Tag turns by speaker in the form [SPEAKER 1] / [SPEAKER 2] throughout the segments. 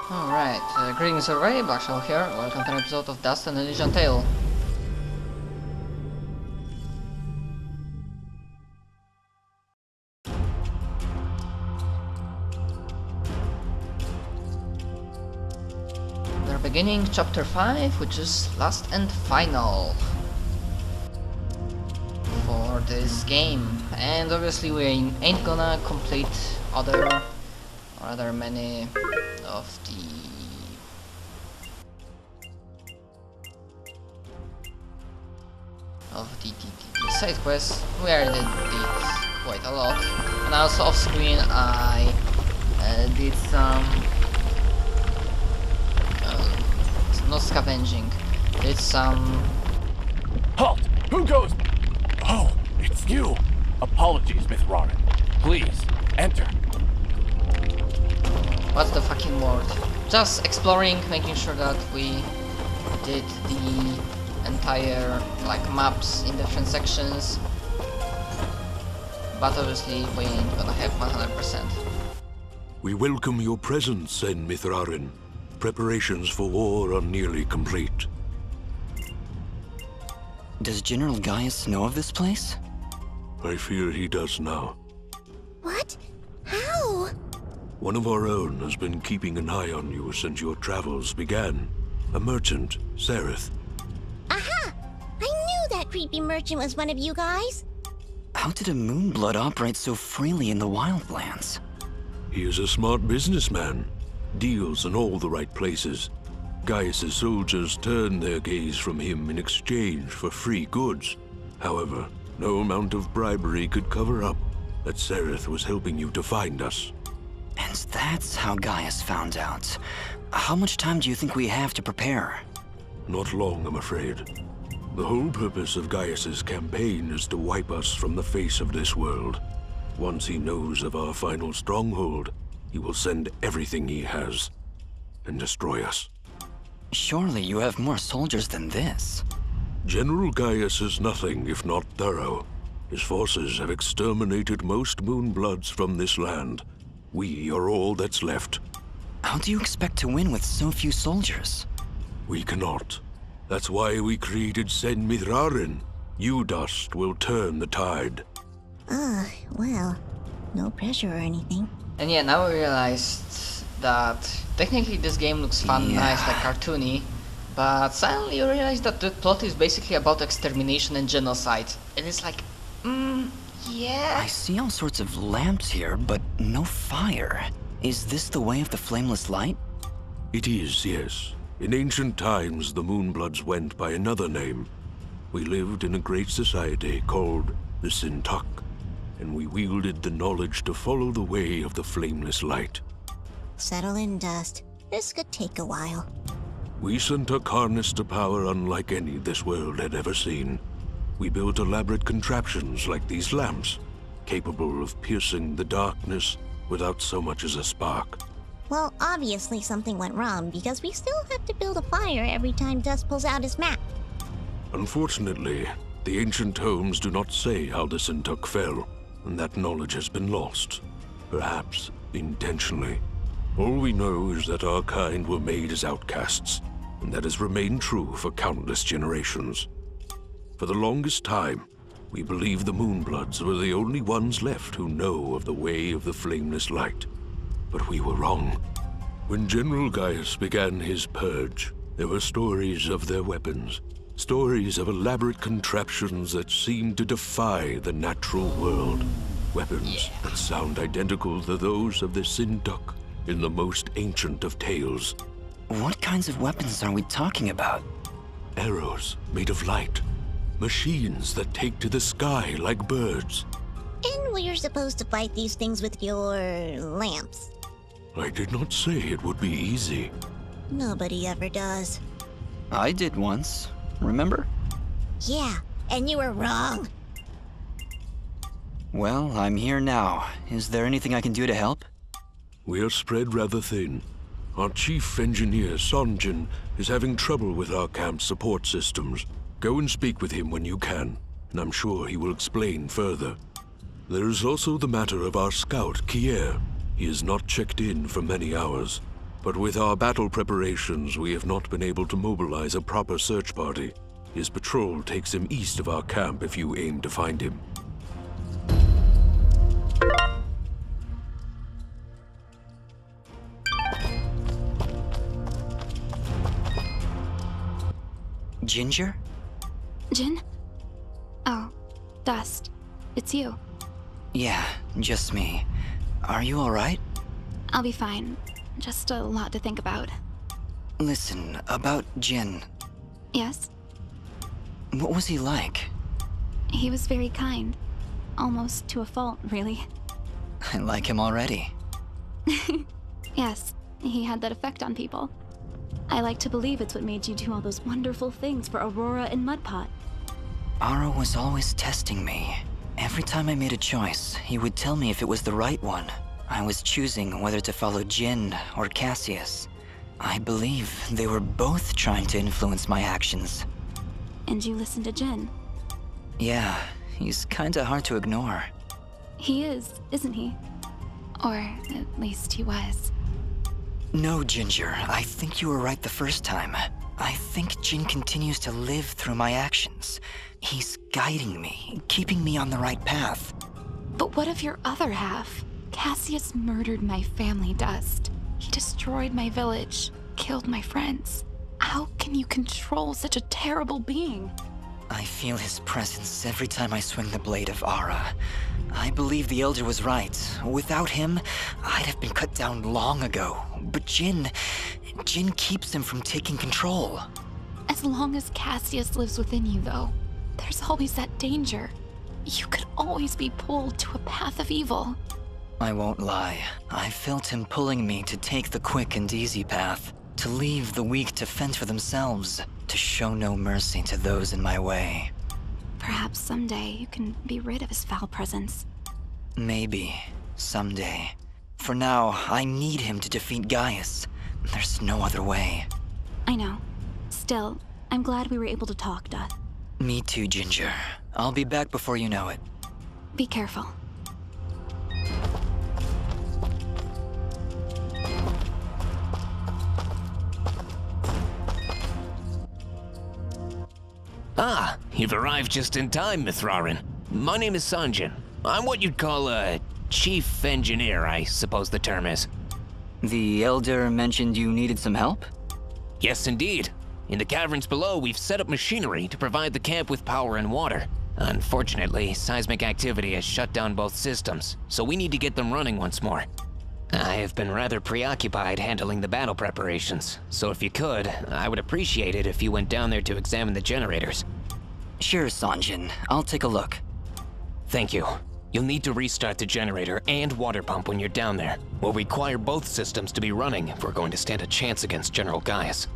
[SPEAKER 1] Alright, greetings everybody, Black Shadow here. Welcome to an episode of Dust and Elysian Tail. We're beginning chapter 5, which is last and final for this game. And obviously we ain't gonna complete other many of the side quests. We already did quite a lot, and also off screen I did some not scavenging, did some.
[SPEAKER 2] Halt! Who goes? Oh, it's you. Apologies, Mithrarin. Please enter.
[SPEAKER 1] What's the fucking word? Just exploring, making sure that we did the entire maps in different sections, but obviously we ain't gonna have 100%.
[SPEAKER 3] We welcome your presence, Sen Mithrarin. Preparations for war are nearly complete.
[SPEAKER 4] Does General Gaius know of this place?
[SPEAKER 3] I fear he does now.
[SPEAKER 5] What? How?
[SPEAKER 3] One of our own has been keeping an eye on you since your travels began. A merchant, Sereth.
[SPEAKER 5] Aha! I knew that creepy merchant was one of you guys.
[SPEAKER 4] How did a Moonblood operate so freely in the Wildlands?
[SPEAKER 3] He is a smart businessman. Deals in all the right places. Gaius' soldiers turn their gaze from him in exchange for free goods. However, no amount of bribery could cover up that Sereth was helping you to find us.
[SPEAKER 4] And that's how Gaius found out. How much time do you think we have to prepare?
[SPEAKER 3] Not long, I'm afraid. The whole purpose of Gaius' campaign is to wipe us from the face of this world. Once he knows of our final stronghold, he will send everything he has and destroy us.
[SPEAKER 4] Surely you have more soldiers than this.
[SPEAKER 3] General Gaius is nothing if not thorough. His forces have exterminated most Moonbloods from this land. We are all that's left.
[SPEAKER 4] How do you expect to win with so few soldiers?
[SPEAKER 3] We cannot. That's why we created Sen Mithrarin. You, Dust, will turn the tide.
[SPEAKER 5] Well, no pressure or anything.
[SPEAKER 1] And yeah, now I realized that technically this game looks fun, nice, like cartoony, but suddenly you realize that the plot is basically about extermination and genocide. And it's like, yeah.
[SPEAKER 4] I see all sorts of lamps here, but no fire. Is this the way of the flameless light?
[SPEAKER 3] It is, yes. In ancient times, the Moonbloods went by another name. We lived in a great society called the Sintuck, and we wielded the knowledge to follow the way of the flameless light.
[SPEAKER 5] Settle in, Dust. This could take a while.
[SPEAKER 3] We Sintuck harnessed a power unlike any this world had ever seen. We built elaborate contraptions like these lamps, capable of piercing the darkness without so much as a spark.
[SPEAKER 5] Well, obviously something went wrong because we still have to build a fire every time Dust pulls out his map.
[SPEAKER 3] Unfortunately, the ancient tomes do not say how the Sintuck fell, and that knowledge has been lost, perhaps intentionally. All we know is that our kind were made as outcasts, and that has remained true for countless generations. For the longest time, we believed the Moonbloods were the only ones left who know of the way of the flameless light. But we were wrong. When General Gaius began his purge, there were stories of their weapons, stories of elaborate contraptions that seemed to defy the natural world. Weapons that sound identical to those of the Sintuck in the most ancient of tales.
[SPEAKER 4] What kinds of weapons are we talking about?
[SPEAKER 3] Arrows made of light. Machines that take to the sky like birds.
[SPEAKER 5] And we're supposed to fight these things with your lamps.
[SPEAKER 3] I did not say it would be easy.
[SPEAKER 5] Nobody ever does.
[SPEAKER 4] I did once, remember?
[SPEAKER 5] Yeah, and you were wrong.
[SPEAKER 4] Well, I'm here now. Is there anything I can do to help?
[SPEAKER 3] We are spread rather thin. Our chief engineer, Sonjin, is having trouble with our camp's support systems. Go and speak with him when you can, and I'm sure he will explain further. There is also the matter of our scout, Kier. He has not checked in for many hours, But with our battle preparations, we have not been able to mobilize a proper search party. His patrol takes him east of our camp if you aim to find him.
[SPEAKER 4] Ginger?
[SPEAKER 6] Jin? Oh, Dust. It's you.
[SPEAKER 4] Yeah, just me. Are you alright?
[SPEAKER 6] I'll be fine. Just a lot to think about.
[SPEAKER 4] Listen, about Jin.
[SPEAKER 6] Yes?
[SPEAKER 4] What was he like?
[SPEAKER 6] He was very kind. Almost to a fault, really.
[SPEAKER 4] I like him already.
[SPEAKER 6] Yes, he had that effect on people. I like to believe it's what made you do all those wonderful things for Aurora and Mudpot.
[SPEAKER 4] Aro was always testing me. Every time I made a choice, he would tell me if it was the right one. I was choosing whether to follow Jin or Cassius. I believe they were both trying to influence my actions.
[SPEAKER 6] And you listened to Jin.
[SPEAKER 4] Yeah, he's kinda hard to ignore.
[SPEAKER 6] He is, isn't he? Or at least he was.
[SPEAKER 4] No, Ginger, I think you were right the first time. I think Jin continues to live through my actions. He's guiding me, keeping me on the right path.
[SPEAKER 6] But what of your other half? Cassius murdered my family, Dust. He destroyed my village, killed my friends. How can you control such a terrible being?
[SPEAKER 4] I feel his presence every time I swing the blade of Ara. I believe the Elder was right. Without him, I'd have been cut down long ago. But Jin keeps him from taking control.
[SPEAKER 6] As long as Cassius lives within you, though, there's always that danger. You could always be pulled to a path of evil.
[SPEAKER 4] I won't lie. I felt him pulling me to take the quick and easy path, to leave the weak to fend for themselves, to show no mercy to those in my way.
[SPEAKER 6] Perhaps someday you can be rid of his foul presence.
[SPEAKER 4] Maybe. Someday. For now, I need him to defeat Gaius. There's no other way.
[SPEAKER 6] I know. Still, I'm glad we were able to talk, Dust.
[SPEAKER 4] Me too, Ginger. I'll be back before you know it.
[SPEAKER 6] Be careful.
[SPEAKER 7] Ah, you've arrived just in time, Mithrarin. My name is Sanjin. I'm what you'd call a chief engineer, I suppose the term is.
[SPEAKER 4] The Elder mentioned you needed some help?
[SPEAKER 7] Yes, indeed. In the caverns below, we've set up machinery to provide the camp with power and water. Unfortunately, seismic activity has shut down both systems, so we need to get them running once more. I have been rather preoccupied handling the battle preparations, so if you could, I would appreciate it if you went down there to examine the generators.
[SPEAKER 4] Sure, Sanjin. I'll take a look.
[SPEAKER 7] Thank you. You'll need to restart the generator and water pump when you're down there. We'll require both systems to be running if we're going to stand a chance against General Gaius.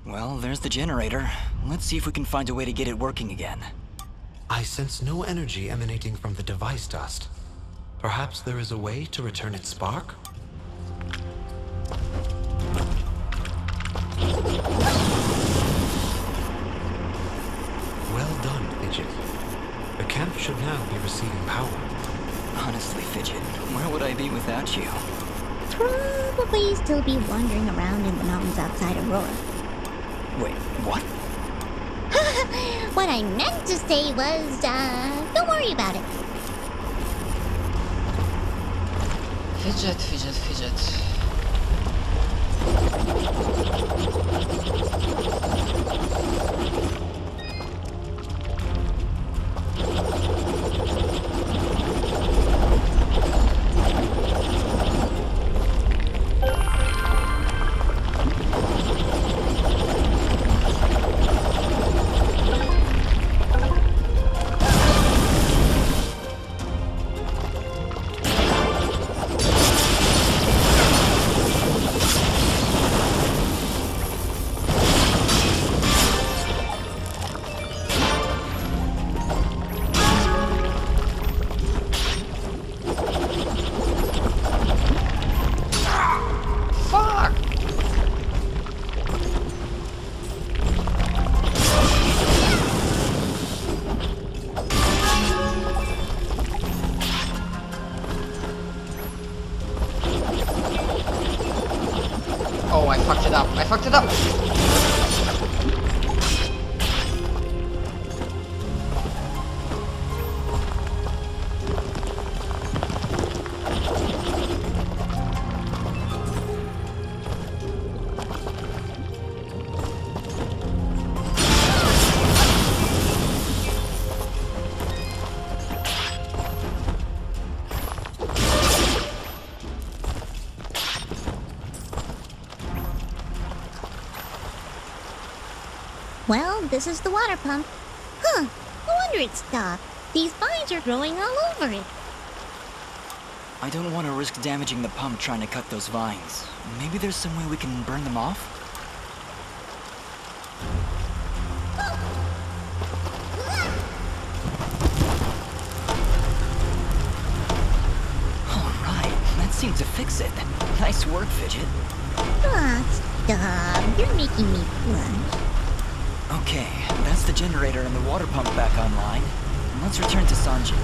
[SPEAKER 4] Well, there's the generator. Let's see if we can find a way to get it working again.
[SPEAKER 8] I sense no energy emanating from the device, Dust. Perhaps there is a way to return its spark? Well done, Fidget. should now be receiving power.
[SPEAKER 4] Honestly, Fidget, where would I be without you?
[SPEAKER 5] Probably still be wandering around in the mountains outside Aurora.
[SPEAKER 4] Wait, what?
[SPEAKER 5] What I meant to say was, don't worry about it.
[SPEAKER 1] Fidget, fidget, fidget. Oh, I fucked it up. I fucked it up!
[SPEAKER 5] Well, this is the water pump. Huh, no wonder it stopped. These vines are growing all over it.
[SPEAKER 4] I don't want to risk damaging the pump trying to cut those vines. Maybe there's some way we can burn them off? Alright, that seemed to fix it. Nice work, Fidget.
[SPEAKER 5] Aw, stop. You're making me blush.
[SPEAKER 4] Okay, that's the generator and the water pump back online. Let's return to Sanji.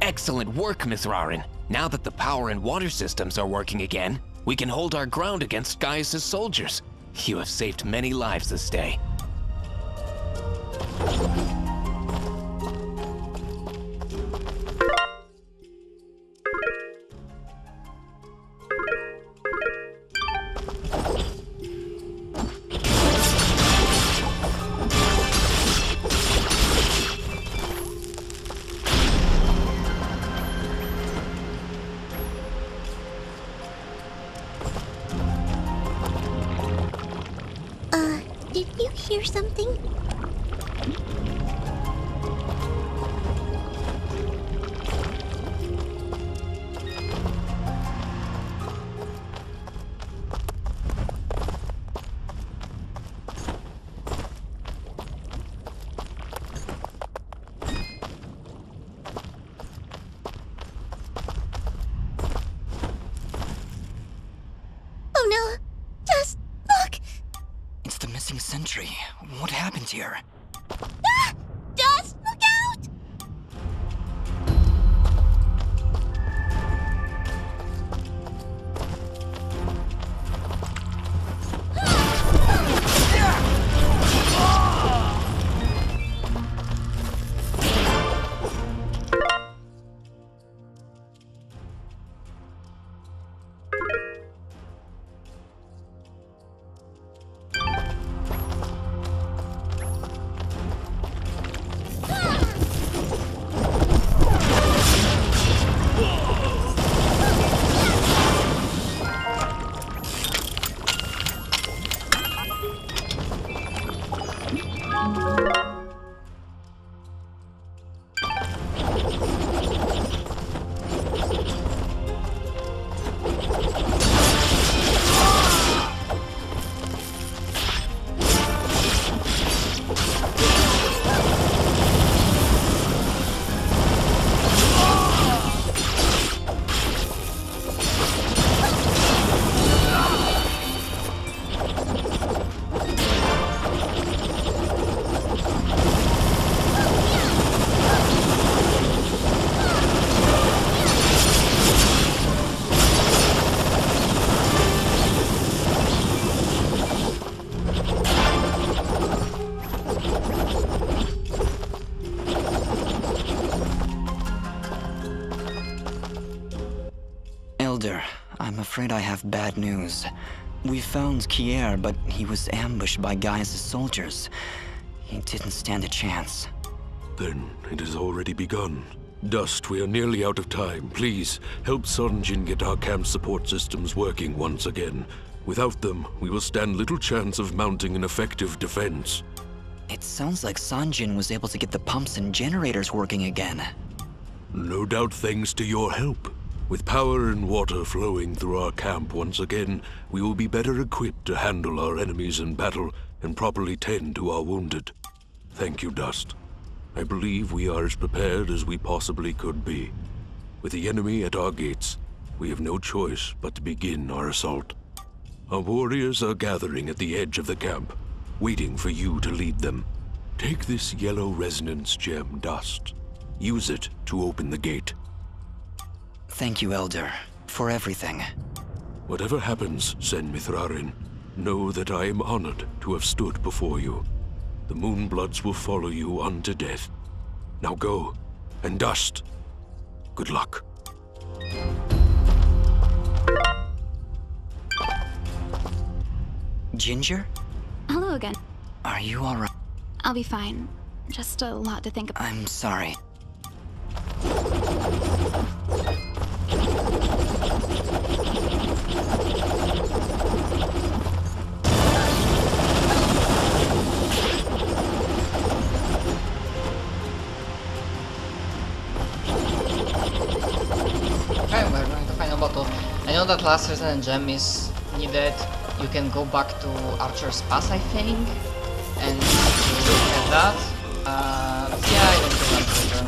[SPEAKER 7] Excellent work, Miss Rarin. Now that the power and water systems are working again, we can hold our ground against Gaius' soldiers. You have saved many lives this day.
[SPEAKER 5] Did you hear something? Oh no! Just look!
[SPEAKER 4] It's the missing sentry. What happened here?
[SPEAKER 5] Ah! Just look out!
[SPEAKER 4] I'm afraid I have bad news. We found Kier, but he was ambushed by Gaia's soldiers. He didn't stand a chance.
[SPEAKER 3] Then it has already begun. Dust, we are nearly out of time. Please, help Sunjin get our camp support systems working once again. Without them, we will stand little chance of mounting an effective defense.
[SPEAKER 4] It sounds like Sanjin was able to get the pumps and generators working again.
[SPEAKER 3] No doubt thanks to your help. With power and water flowing through our camp once again, we will be better equipped to handle our enemies in battle and properly tend to our wounded. Thank you, Dust. I believe we are as prepared as we possibly could be. With the enemy at our gates, we have no choice but to begin our assault. Our warriors are gathering at the edge of the camp, waiting for you to lead them. Take this yellow resonance gem, Dust. Use it to open the gate.
[SPEAKER 4] Thank you, Elder, for everything.
[SPEAKER 3] Whatever happens, Sen Mithrarin, know that I am honored to have stood before you. The Moonbloods will follow you unto death. Now go, and Dust, good luck.
[SPEAKER 4] Ginger?
[SPEAKER 6] Hello again.
[SPEAKER 4] Are you alright?
[SPEAKER 6] I'll be fine. Just a lot to think about.
[SPEAKER 4] I'm sorry.
[SPEAKER 1] Okay, we're going to final battle. I know that last resonant gem is needed. You can go back to Archer's Pass, I think, and get that. Yeah, I don't think that's the gem.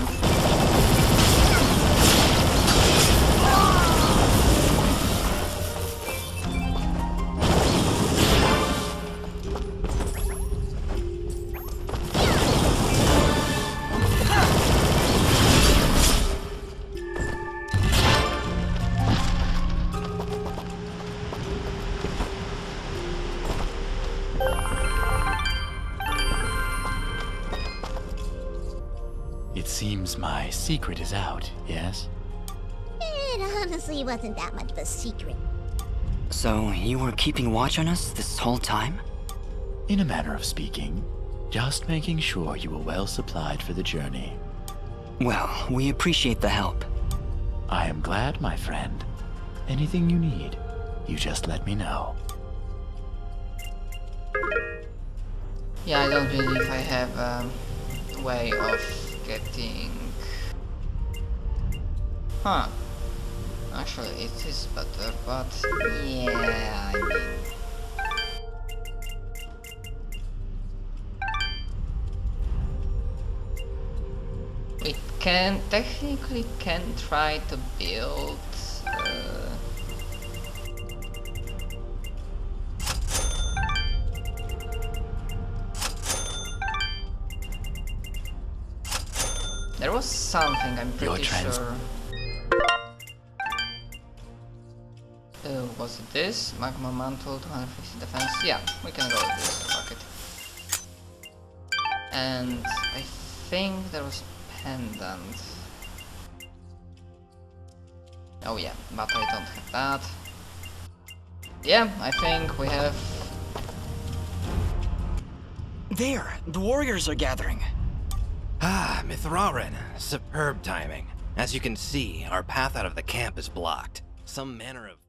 [SPEAKER 9] It seems my secret is out, yes?
[SPEAKER 5] It honestly wasn't that much of a secret.
[SPEAKER 4] So, you were keeping watch on us this whole time?
[SPEAKER 9] In a manner of speaking, just making sure you were well supplied for the journey.
[SPEAKER 4] Well, we appreciate the help.
[SPEAKER 9] I am glad, my friend. Anything you need, you just let me know.
[SPEAKER 1] Yeah, I don't believe I have a way of getting... Huh. Actually, it is better, but yeah, I mean... We technically can try to build... There was something, I'm pretty sure. Was it this? Magma Mantle, 250 defense? Yeah, we can go with this. Fuck it. And I think there was Pendant. Oh yeah, but I don't have that. Yeah, I think we have...
[SPEAKER 4] There! The warriors are gathering!
[SPEAKER 10] Ah, Mithrarin. Superb timing. As you can see, our path out of the camp is blocked. Some manner of